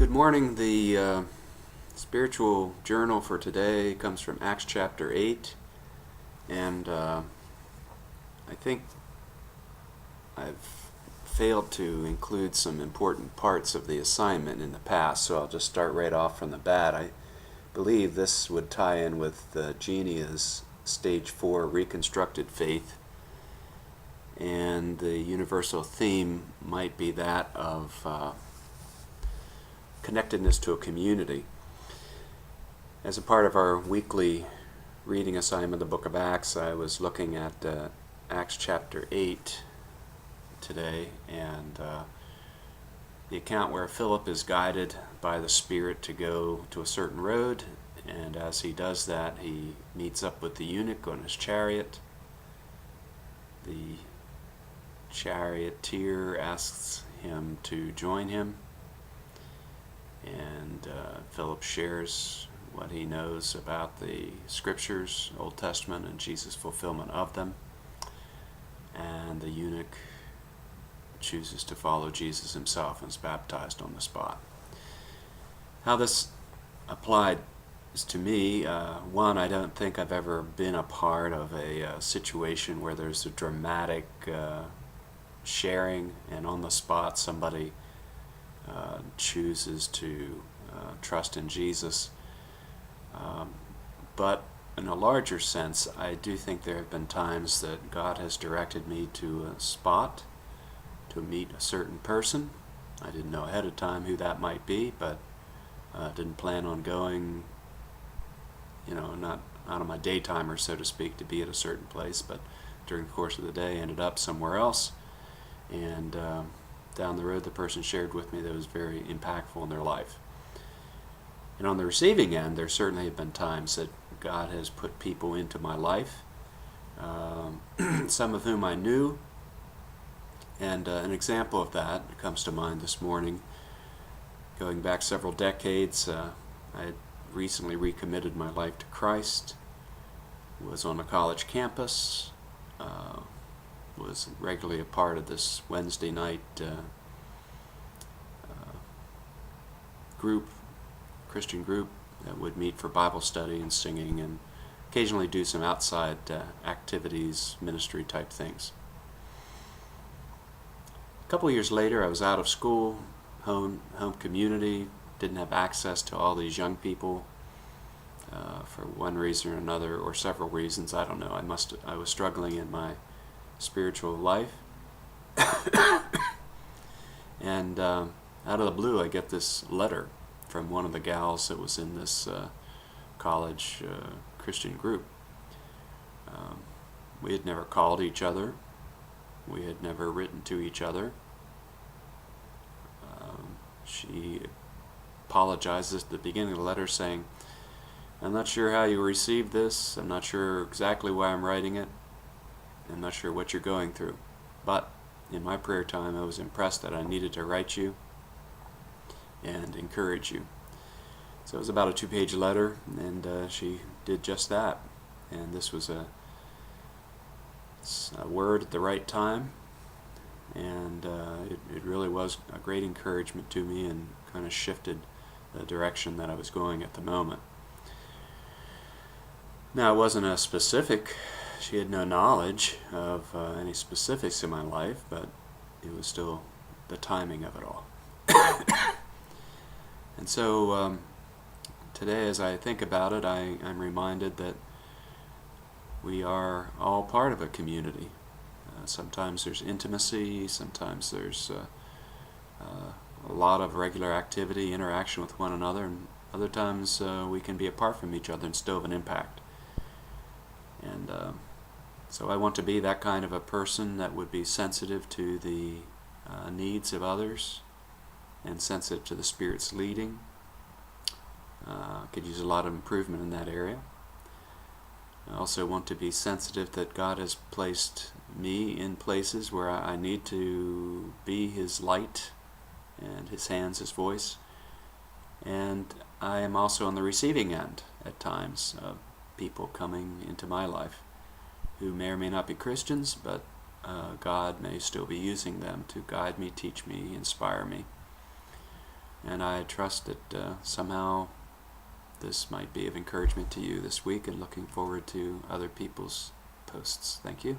Good morning. The spiritual journal for today comes from Acts chapter 8, and I think I've failed to include some important parts of the assignment in the past, so I'll just start right off from the bat. I believe this would tie in with Genia's Stage 4 Reconstructed Faith, and the universal theme might be that of connectedness to a community. As a part of our weekly reading assignment, the book of Acts, I was looking at Acts chapter 8 today, and the account where Philip is guided by the Spirit to go to a certain road, and as he does that, he meets up with the eunuch on his chariot. The charioteer asks him to join him, and Philip shares what he knows about the Scriptures, Old Testament, and Jesus' fulfillment of them. And the eunuch chooses to follow Jesus himself and is baptized on the spot. How this applied is to me, one, I don't think I've ever been a part of a situation where there's a dramatic sharing and on the spot somebody chooses to trust in Jesus. But in a larger sense, I do think there have been times that God has directed me to a spot to meet a certain person. I didn't know ahead of time who that might be, but didn't plan on going, not out of my daytimer, so to speak, to be at a certain place, but during the course of the day ended up somewhere else. And down the road, the person shared with me that was very impactful in their life. And on the receiving end, there certainly have been times that God has put people into my life, some of whom I knew. And an example of that comes to mind this morning. Going back several decades, I had recently recommitted my life to Christ, was on a college campus, was regularly a part of this Wednesday night Christian group that would meet for Bible study and singing and occasionally do some outside activities, ministry type things. A couple of years later, I was out of school, home community, didn't have access to all these young people for one reason or another, or several reasons, I don't know. I was struggling in my spiritual life. And out of the blue, I get this letter from one of the gals that was in this college Christian group. We had never called each other. We had never written to each other. She apologizes at the beginning of the letter saying, "I'm not sure how you received this. I'm not sure exactly why I'm writing it. I'm not sure what you're going through. But in my prayer time, I was impressed that I needed to write you and encourage you." So it was about a 2-page letter, and she did just that. And this was a word at the right time, and it really was a great encouragement to me and kind of shifted the direction that I was going at the moment. Now, it wasn't a specific, she had no knowledge of any specifics in my life, but it was still the timing of it all. And so today, as I think about it, I'm reminded that we are all part of a community. Sometimes there's intimacy, sometimes there's a lot of regular activity, interaction with one another, and other times we can be apart from each other and still have an impact. And so I want to be that kind of a person that would be sensitive to the needs of others and sensitive to the Spirit's leading. Could use a lot of improvement in that area. I also want to be sensitive that God has placed me in places where I need to be His light and His hands, His voice. And I am also on the receiving end at times of people coming into my life who may or may not be Christians, but God may still be using them to guide me, teach me, inspire me. and I trust that somehow this might be of encouragement to you this week, and looking forward to other people's posts. Thank you.